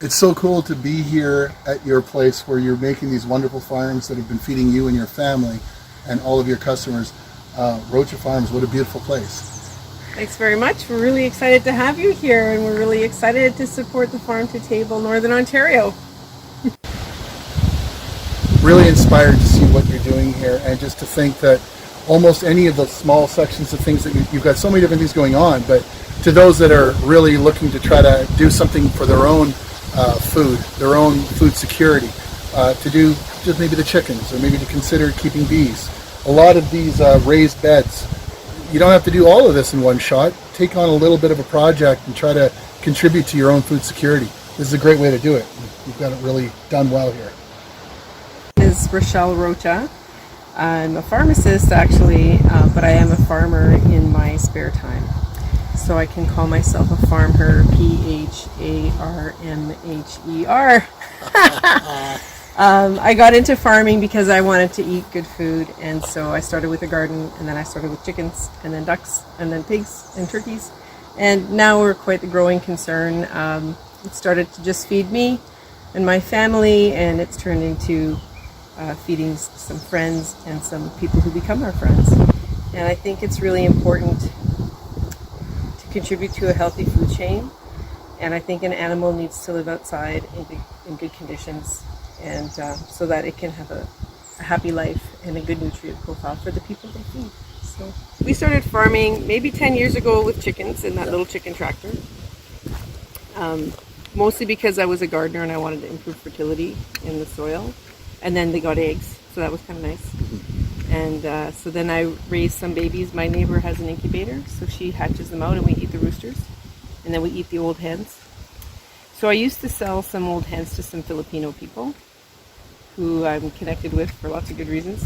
It's so cool to be here at your place where you're making these wonderful farms that have been feeding you and your family and all of your customers. Rocha Farms, what a beautiful place. Thanks very much. We're really excited to have you here, and we're really excited to support the Farm to Table Northern Ontario. Really inspired to see what you're doing here, and just to think that almost any of the small sections of things that you've got so many different things going on, but to those that are really looking to try to do something for their own food, their own food security, to do just maybe the chickens, or maybe to consider keeping bees. A lot of these raised beds, you don't have to do all of this in one shot. Take on a little bit of a project and try to contribute to your own food security. This is a great way to do it. You've got it really done well here. This is Rachelle Rocha. I'm a pharmacist actually, but I am a farmer in my spare time. So I can call myself a farmer, P-H-A-R-M-H-E-R. I got into farming because I wanted to eat good food, and so I started with a garden, and then I started with chickens, and then ducks, and then pigs and turkeys, and now we're quite the growing concern. It started to just feed me and my family, and it's turned into feeding some friends and some people who become our friends. And I think it's really important to contribute to a healthy food chain, and I think an animal needs to live outside in good conditions, and so that it can have a happy life and a good nutrient profile for the people they feed. So we started farming maybe 10 years ago with chickens in that little chicken tractor, mostly because I was a gardener and I wanted to improve fertility in the soil, and then they got eggs, so that was kind of nice. And so then I raised some babies. My neighbor has an incubator, so she hatches them out and we eat the roosters, and then we eat the old hens. So I used to sell some old hens to some Filipino people who I'm connected with for lots of good reasons.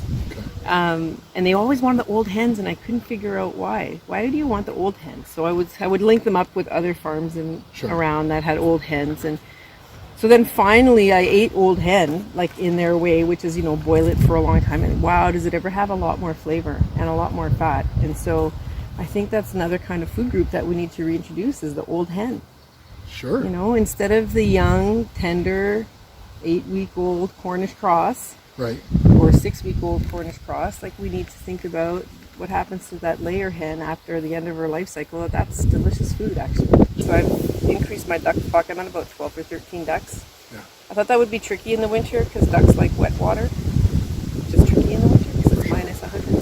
And they always wanted the old hens, and I couldn't figure out why. Why do you want the old hens? So I would link them up with other farms around that had old hens. And so then finally I ate old hen, like in their way, which is, boil it for a long time. And wow, does it ever have a lot more flavor and a lot more fat. And so I think that's another kind of food group that we need to reintroduce, is the old hen. Sure. Instead of the young, tender, 8-week-old Cornish cross, right, or 6-week-old Cornish cross, like we need to think about what happens to that layer hen after the end of her life cycle. That's delicious food, actually. So I've increased my duck stock. I'm at about 12 or 13 ducks. Yeah. I thought that would be tricky in the winter because ducks like wet water, which is tricky in the winter because it's minus 100.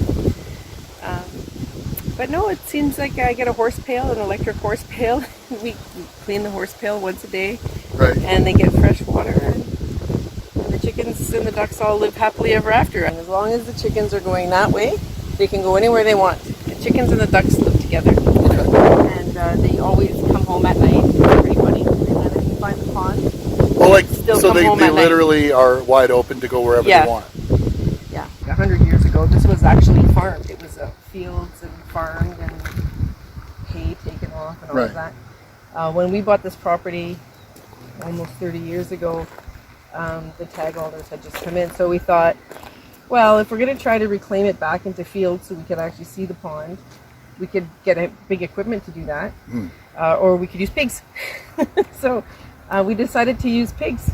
But no, it seems like I get a horse pail, an electric horse pail. We clean the horse pail once a day, right, and they get fresh water. And the chickens and the ducks all live happily ever after. And as long as the chickens are going that way, they can go anywhere they want. The chickens and the ducks live together, and they always come home at night. It's pretty funny. And then if you find the pond, so they literally are wide open to go wherever they want. Yeah. 100 years ago, this was actually farmed. It was fields and farmed and hay taken off and all of that. When we bought this property almost 30 years ago, the tag holders had just come in. So we thought, well, if we're going to try to reclaim it back into fields so we could actually see the pond, we could get a big equipment to do that, or we could use pigs. So we decided to use pigs.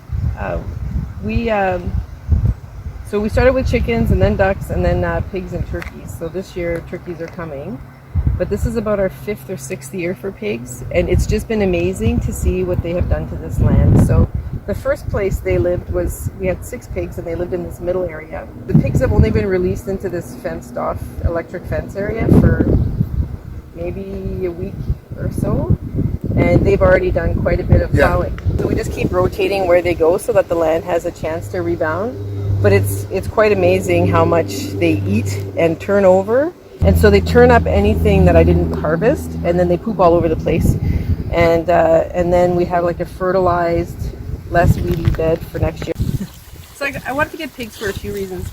So we started with chickens and then ducks and then pigs and turkeys. So this year turkeys are coming, but this is about our 5th or 6th year for pigs, and it's just been amazing to see what they have done to this land. So the first place they lived we had 6 pigs, and they lived in this middle area. The pigs have only been released into this fenced off electric fence area for maybe a week or so, and they've already done quite a bit of plowing. So we just keep rotating where they go so that the land has a chance to rebound. But it's quite amazing how much they eat and turn over. And so they turn up anything that I didn't harvest, and then they poop all over the place. And then we have like a fertilized, less weedy bed for next year. So I wanted to get pigs for a few reasons.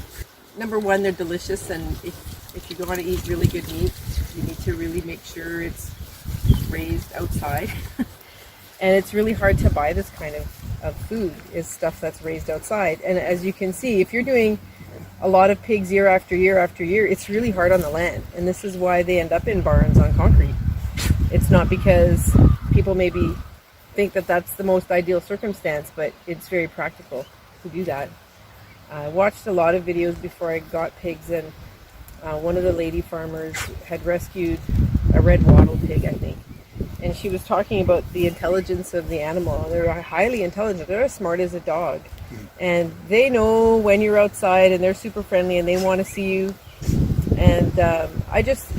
Number one, they're delicious, and if you want to eat really good meat, you need to really make sure it's raised outside. And it's really hard to buy this kind of food, is stuff that's raised outside. And as you can see, if you're doing a lot of pigs year after year after year, it's really hard on the land. And this is why they end up in barns on concrete. It's not because people maybe think that that's the most ideal circumstance, but it's very practical to do that. I watched a lot of videos before I got pigs, and one of the lady farmers had rescued a red wattle pig, I think. And she was talking about the intelligence of the animal. They're highly intelligent. They're as smart as a dog. And they know when you're outside, and they're super friendly, and they want to see you. And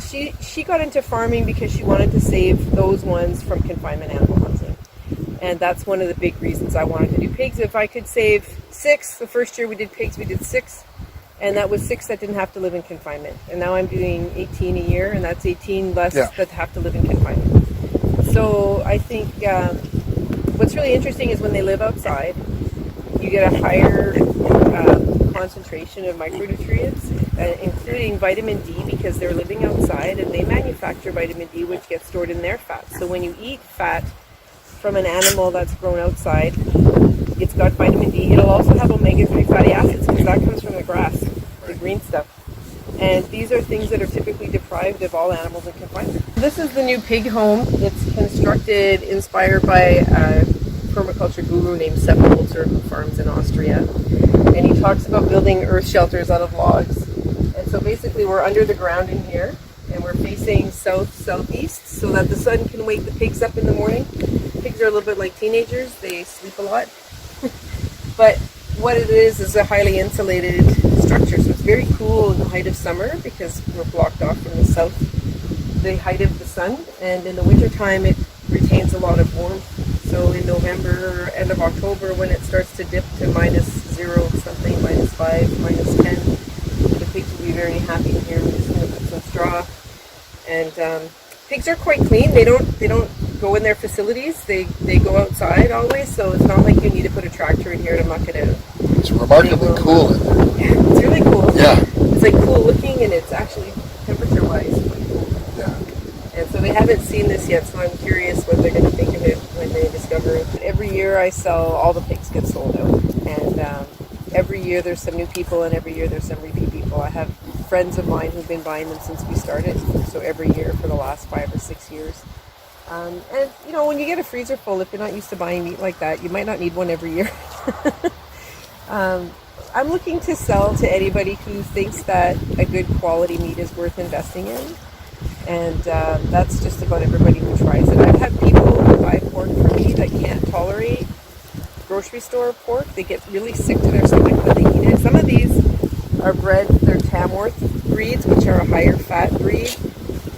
she got into farming because she wanted to save those ones from confinement animal hunting. And that's one of the big reasons I wanted to do pigs. If I could save 6, the first year we did pigs, we did 6. And that was 6 that didn't have to live in confinement. And now I'm doing 18 a year, and that's 18 less that have to live in confinement. So I think what's really interesting is when they live outside, you get a higher concentration of micronutrients, including vitamin D, because they're living outside and they manufacture vitamin D, which gets stored in their fat. So when you eat fat from an animal that's grown outside, it's got vitamin D. It'll also have omega-3 fatty acids, because that comes from the grass, the green stuff. And these are things that are typically deprived of all animals in confinement. This is the new pig home. It's constructed, inspired by a permaculture guru named Sepp Holzer, who farms in Austria. And he talks about building earth shelters out of logs. And so basically we're under the ground in here, and we're facing south-southeast so that the sun can wake the pigs up in the morning. Pigs are a little bit like teenagers. They sleep a lot. But what it is a highly insulated structure. So it's very cool in the height of summer because we're blocked off from the south, the height of the sun. And in the wintertime, it retains a lot of warmth. So in November, end of October, when it starts to dip to -0 something, -5, -10, the pigs will be very happy in here. We're just going to put some straw. And pigs are quite clean. They don't go in their facilities. They go outside always. So it's not like you need to put a tractor in here to muck it out. It's remarkably cool in there. Yeah, it's really cool. Yeah. It's like cool looking, and it's actually temperature-wise quite cool. Yeah. And so they haven't seen this yet, so I'm curious what they're going to think of it when they discover it. Every year I sell, all the pigs get sold out. And every year there's some new people, and every year there's some repeat people. I have friends of mine who've been buying them since we started, so every year for the last 5 or 6 years. And, you know, when you get a freezer full, if you're not used to buying meat like that, you might not need one every year. I'm looking to sell to anybody who thinks that a good quality meat is worth investing in. And that's just about everybody who tries it. I've had people who buy pork from me that can't tolerate grocery store pork. They get really sick to their stomach when they eat it. Some of these are bred, they're Tamworth breeds, which are a higher fat breed.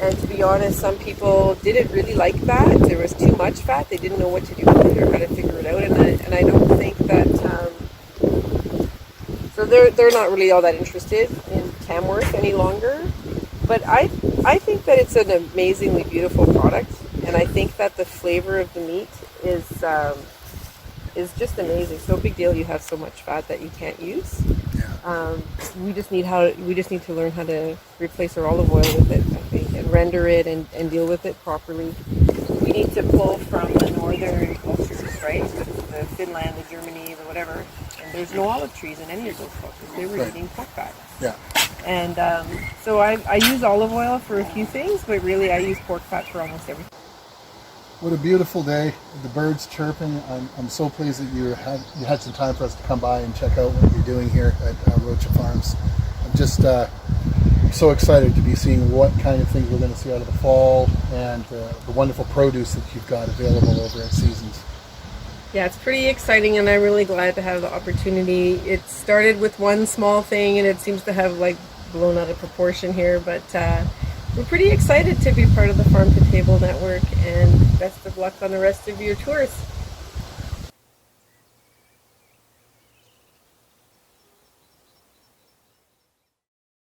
And to be honest, some people didn't really like that. There was too much fat. They didn't know what to do with it or how to figure it out. And I don't think that... So they're not really all that interested in Tamworth any longer. But I think that it's an amazingly beautiful product, and I think that the flavor of the meat is just amazing. So big deal you have so much fat that you can't use. We just need to learn how to replace our olive oil with it, I think, and render it and deal with it properly. We need to pull from the northern cultures, right? The Finland, the Germany, the whatever. And there's no olive trees in any of those cultures. They were eating pork fat. Yeah. And so I use olive oil for a few things, but really I use pork fat for almost everything. What a beautiful day. The birds chirping. I'm so pleased that you had some time for us to come by and check out what you're doing here at Rocha Farms. I'm just so excited to be seeing what kind of things we're going to see out of the fall, and the wonderful produce that you've got available over at Seasons. Yeah, it's pretty exciting, and I'm really glad to have the opportunity. It started with one small thing, and it seems to have like blown out of proportion here, but we're pretty excited to be part of the Farm to Table Network, and best of luck on the rest of your tours.